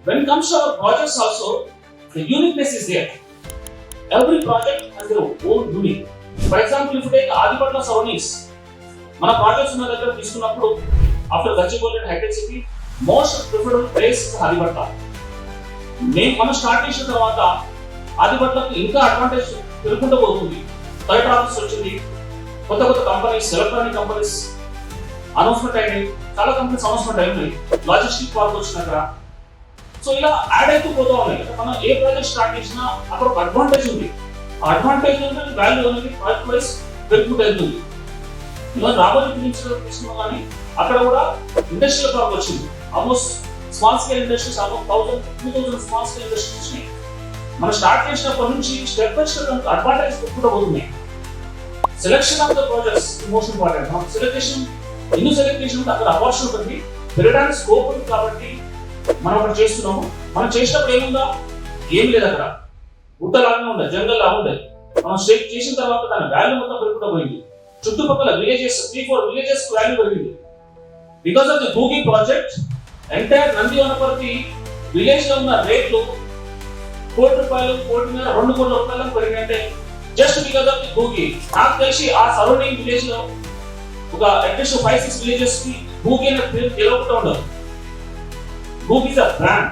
when it comes to our projects also, the uniqueness is there. Every project has their own unique. For example, if you take Adipatla surroundings, మన projects ఉన్న దగ్గర తీసుకున్నప్పుడు after Gachibowli and hitech city most preferred place Adipatla. మనం start చేసిన తర్వాత ఆదిపట్లకు ఇంకా advantage పెరుగుకుంటూ పోతుంది. Collector office వచ్చింది, కొత్త కొత్త కంపెనీస్, ఎలక్ట్రానిక్ కంపెనీస్ అనౌన్స్మెంట్ అయినాయి, చాలా కంపెనీస్ అనౌన్స్మెంట్ అయినాయి, లాజిస్టిక్ పార్క్ వచ్చిన దగ్గర. సో ఇలా యాడ్ అవుతూ పోతూ ఉన్నాయి. మనం ఏ ప్రాజెక్ట్ స్టార్ట్ చేసినా అక్కడ ఒక అడ్వాంటేజ్ ఉంది. ఆ అడ్వాంటేజ్ అనేది వాల్యూ అనేది ప్రాజెక్ట్ వైస్ పెరుగుకుంటూ వెళ్తుంది. ఇవన్నీ రాబోయే తీసుకున్నాం కానీ అక్కడ కూడా ఇండస్ట్రియల్ పార్క్ వచ్చింది. Almost small scale industries, almost 1000-2000 small scale industries వచ్చినాయి. మనం స్టార్ట్ చేసినప్పటి నుంచి స్టెప్ బై స్టెప్ అడ్వాంటేజ్ పెట్టుకుంటూ పోతున్నాయి. Selection of the projects most important. మనం సెలెక్ట్ చేసిన అక్కడ అపార్చునిటీ ఉంది, పెరగడానికి స్కోప్ ఉంది. కాబట్టి మనం అక్కడ చేస్తున్నాము. మనం చేసినప్పుడు ఏముందా, ఏం లేదు, అక్కడ గుట్టలాగానే ఉండదు, జంగల్ లాగా ఉండదు. మనం స్టేట్ చేసిన తర్వాత దాని వాల్యూ మొత్తం పెరుగుతూ పోయింది. చుట్టుపక్కల విలేజెస్ 3-4 విలేజెస్ వాల్యూ పెరిగింది. Because of the Google project entire Nandi Vanaparthi village లో ఉన్న రేట్లు ₹1 కోటి, ₹2 కోట్ల పెరిగినంటే just because of the Google. నాకు తెలిసి ఆ సరౌండింగ్ విలేజ్ లో ఒక అట్లీస్ట్ 5-6 విలేజెస్ కి గూగి అనే పేరు తెలియకుండా ఉండదు. Googi is a brand.